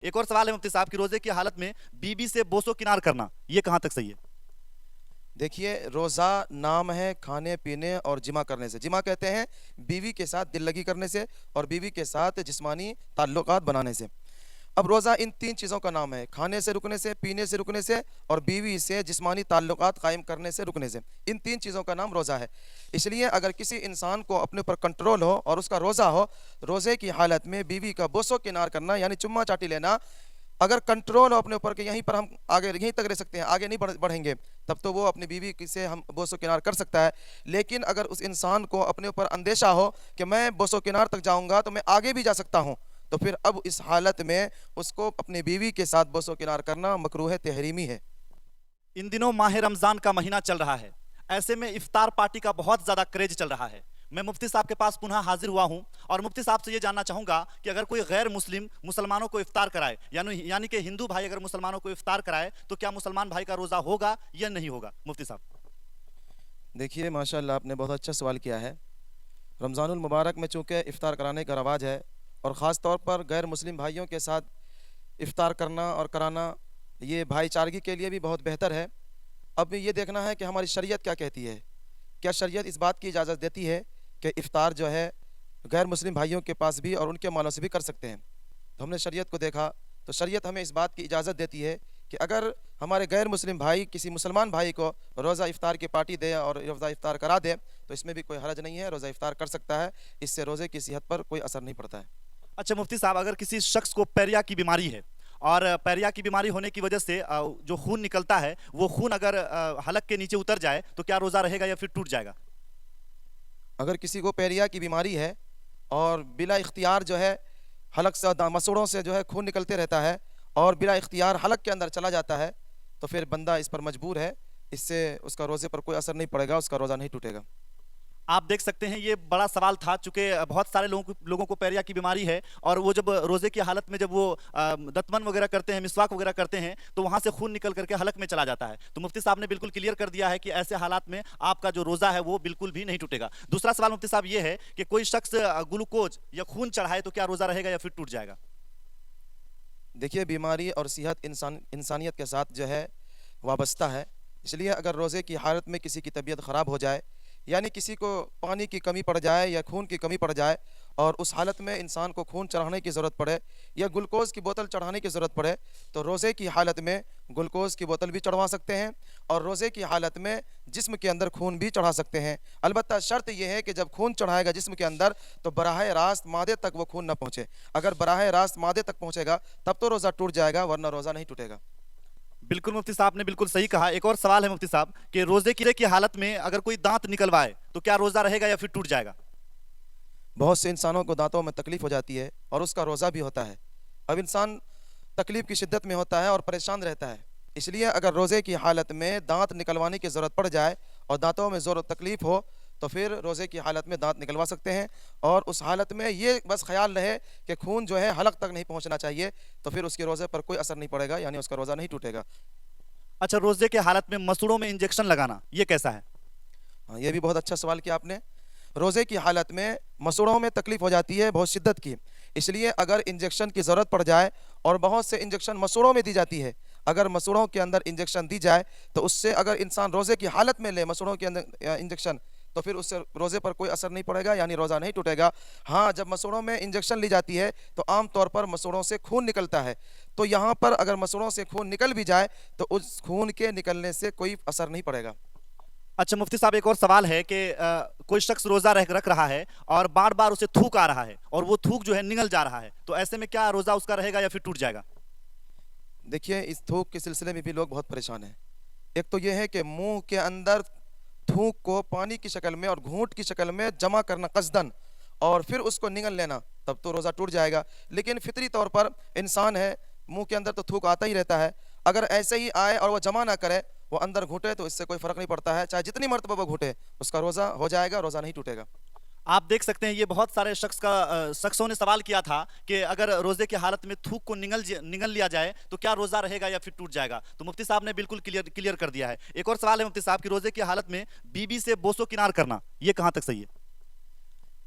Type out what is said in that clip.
ایک اور سوال ہے مفتی صاحب کہ روزے کی حالت میں بیوی سے بوسو کنار کرنا یہ کہاں تک صحیح ہے؟ دیکھیے، روزہ نام ہے کھانے پینے اور جمع کرنے سے. جمع کہتے ہیں بیوی کے ساتھ دل لگی کرنے سے اور بیوی کے ساتھ جسمانی تعلقات بنانے سے. اب روزہ ان تین چیزوں کا نام ہے: کھانے سے رکنے سے، پینے سے رکنے سے اور بیوی سے جسمانی تعلقات قائم کرنے سے رکنے سے. ان تین چیزوں کا نام روزہ ہے. اس لیے اگر کسی انسان کو اپنے اوپر کنٹرول ہو اور اس کا روزہ ہو، روزے کی حالت میں بیوی کا بوسو کنار کرنا یعنی چما چاٹی لینا، اگر کنٹرول ہو اپنے اوپر کہ یہیں پر ہم آگے یہیں تک رہ سکتے ہیں، آگے نہیں بڑھیں گے، تب تو وہ اپنی بیوی سے ہم بوسو کنار کر سکتا ہے. لیکن اگر اس انسان کو اپنے اوپر اندیشہ ہو کہ میں بوسو کنار تک جاؤں گا تو میں آگے بھی جا سکتا ہوں، تو پھر اب اس حالت میں اس کو اپنی بیوی کے ساتھ بوسو کنار کرنا مکروہ تحریمی ہے. ان دنوں ماہ رمضان کا مہینہ چل رہا ہے، ایسے میں افطار پارٹی کا بہت زیادہ کریز چل رہا ہے. میں مفتی صاحب کے پاس پنہ حاضر ہوا ہوں اور مفتی صاحب سے یہ جاننا چاہوں گا کہ اگر کوئی غیر مسلم مسلمانوں کو افطار کرائے یعنی کہ ہندو بھائی اگر مسلمانوں کو افطار کرائے تو کیا مسلمان بھائی کا روزہ ہوگا یا نہیں ہوگا؟ مفتی صاحب. دیکھیے، ماشاءاللہ آپ نے بہت اچھا سوال کیا ہے. رمضان المبارک میں چونکہ افطار کرانے کا رواج ہے اور خاص طور پر غیر مسلم بھائیوں کے ساتھ افطار کرنا اور کرانا یہ بھائی چارگی کے لیے بھی بہت بہتر ہے. اب یہ دیکھنا ہے کہ ہماری شریعت کیا کہتی ہے. کیا شریعت اس بات کی اجازت دیتی ہے کہ افطار جو ہے غیر مسلم بھائیوں کے پاس بھی اور ان کے مالوں سے بھی کر سکتے ہیں؟ تو ہم نے شریعت کو دیکھا تو شریعت ہمیں اس بات کی اجازت دیتی ہے کہ اگر ہمارے غیر مسلم بھائی کسی مسلمان بھائی کو روزہ افطار کی پارٹی دے اور روزہ افطار کرا دے تو اس میں بھی کوئی حرج نہیں ہے، روزہ افطار کر سکتا ہے. اس سے روزے کی صحت پر کوئی اثر نہیں پڑتا ہے. اچھا مفتی صاحب، اگر کسی شخص کو پیریا کی بیماری ہے اور پیریا کی بیماری ہونے کی وجہ سے جو خون نکلتا ہے وہ خون اگر حلق کے نیچے اتر جائے تو کیا روزہ رہے گا یا پھر ٹوٹ جائے گا؟ اگر کسی کو پیریا کی بیماری ہے اور بلا اختیار جو ہے حلق سے مسوڑوں سے جو ہے خون نکلتے رہتا ہے اور بلا اختیار حلق کے اندر چلا جاتا ہے تو پھر بندہ اس پر مجبور ہے. اس سے اس کا روزے پر کوئی اثر نہیں پڑے گا، اس کا روزہ نہیں ٹوٹے گا. آپ دیکھ سکتے ہیں یہ بڑا سوال تھا، چونکہ بہت سارے لوگوں کو پیریا کی بیماری ہے اور وہ جب روزے کی حالت میں جب وہ دتمن وغیرہ کرتے ہیں، مسواک وغیرہ کرتے ہیں تو وہاں سے خون نکل کر کے حلق میں چلا جاتا ہے. تو مفتی صاحب نے بالکل کلیئر کر دیا ہے کہ ایسے حالات میں آپ کا جو روزہ ہے وہ بالکل بھی نہیں ٹوٹے گا. دوسرا سوال مفتی صاحب یہ ہے کہ کوئی شخص گلوکوز یا خون چڑھائے تو کیا روزہ رہے گا یا پھر ٹوٹ جائے گا؟ دیکھیے، بیماری اور صحت انسانیت کے ساتھ جو ہے وابستہ ہے. اس لیے اگر روزے کی حالت میں کسی کی طبیعت خراب ہو جائے یعنی کسی کو پانی کی کمی پڑ جائے یا خون کی کمی پڑ جائے اور اس حالت میں انسان کو خون چڑھانے کی ضرورت پڑے یا گلوکوز کی بوتل چڑھانے کی ضرورت پڑے تو روزے کی حالت میں گلوکوز کی بوتل بھی چڑھوا سکتے ہیں اور روزے کی حالت میں جسم کے اندر خون بھی چڑھا سکتے ہیں. البتہ شرط یہ ہے کہ جب خون چڑھائے گا جسم کے اندر تو براہ راست معدے تک وہ خون نہ پہنچے. اگر براہ راست معدے تک پہنچے گا تب تو روزہ ٹوٹ جائے گا، ورنہ روزہ نہیں ٹوٹے گا. بالکل مفتی صاحب نے بالکل صحیح کہا. ایک اور سوال ہے مفتی صاحب کہ روزے کی حالت میں اگر کوئی دانت نکلوائے تو کیا روزہ رہے گا یا پھر ٹوٹ جائے گا؟ بہت سے انسانوں کو دانتوں میں تکلیف ہو جاتی ہے اور اس کا روزہ بھی ہوتا ہے. اب انسان تکلیف کی شدت میں ہوتا ہے اور پریشان رہتا ہے، اس لیے اگر روزے کی حالت میں دانت نکلوانے کی ضرورت پڑ جائے اور دانتوں میں زور و تکلیف ہو تو پھر روزے کی حالت میں دانت نکلوا سکتے ہیں. اور اس حالت میں یہ بس خیال رہے کہ خون جو ہے حلق تک نہیں پہنچنا چاہیے تو پھر اس کے روزے پر کوئی اثر نہیں پڑے گا، یعنی اس کا روزہ نہیں ٹوٹے گا. اچھا، روزے کے حالت میں مسوڑوں میں انجیکشن لگانا یہ کیسا ہے؟ ہاں، یہ بھی بہت اچھا سوال کیا آپ نے. روزے کی حالت میں مسوڑوں میں تکلیف ہو جاتی ہے بہت شدت کی، اس لیے اگر انجیکشن کی ضرورت پڑ جائے اور بہت سے انجیکشن مسوڑوں میں دی جاتی ہے، اگر مسوڑوں کے اندر انجیکشن دی جائے تو اس سے اگر انسان روزے کی حالت میں لے مسوڑوں کے اندر انجیکشن تو پھر اس سے روزے پر کوئی اثر نہیں پڑے گا، یعنی روزہ نہیں ٹوٹے گا. ہاں، جب مسوڑوں میں انجیکشن لی جاتی ہے تو عام طور پر مسوڑوں سے خون نکلتا ہے، تو یہاں پر اگر مسوڑوں سے خون نکل بھی جائے تو اس خون کے نکلنے سے کوئی اثر نہیں پڑے گا. اچھا مفتی صاحب، ایک اور سوال ہے کہ کوئی شخص روزہ رکھ رہا ہے اور بار بار اسے تھوک آ رہا ہے اور وہ تھوک جو ہے نگل جا رہا ہے، تو ایسے میں کیا روزہ اس کا رہے گا یا پھر ٹوٹ جائے گا؟ دیکھیے، اس تھوک کے سلسلے میں بھی لوگ بہت پریشان ہیں. ایک تو یہ ہے کہ منہ کے اندر تھوک کو پانی کی شکل میں اور گھونٹ کی شکل میں جمع کرنا قصدن اور پھر اس کو نگل لینا، تب تو روزہ ٹوٹ جائے گا. لیکن فطری طور پر انسان ہے، منہ کے اندر تو تھوک آتا ہی رہتا ہے، اگر ایسے ہی آئے اور وہ جمع نہ کرے، وہ اندر گھوٹے تو اس سے کوئی فرق نہیں پڑتا ہے، چاہے جتنی مرتبہ وہ گھوٹے اس کا روزہ ہو جائے گا، روزہ نہیں ٹوٹے گا. آپ دیکھ سکتے ہیں یہ بہت سارے شخصوں نے سوال کیا تھا کہ اگر روزے کی حالت میں تھوک کو نگل لیا جائے تو کیا روزہ رہے گا یا پھر ٹوٹ جائے گا؟ تو مفتی صاحب نے بالکل کلیئر کر دیا ہے. ایک اور سوال ہے مفتی صاحب کہ روزے کی حالت میں بیوی سے بوسو کنار کرنا یہ کہاں تک صحیح ہے؟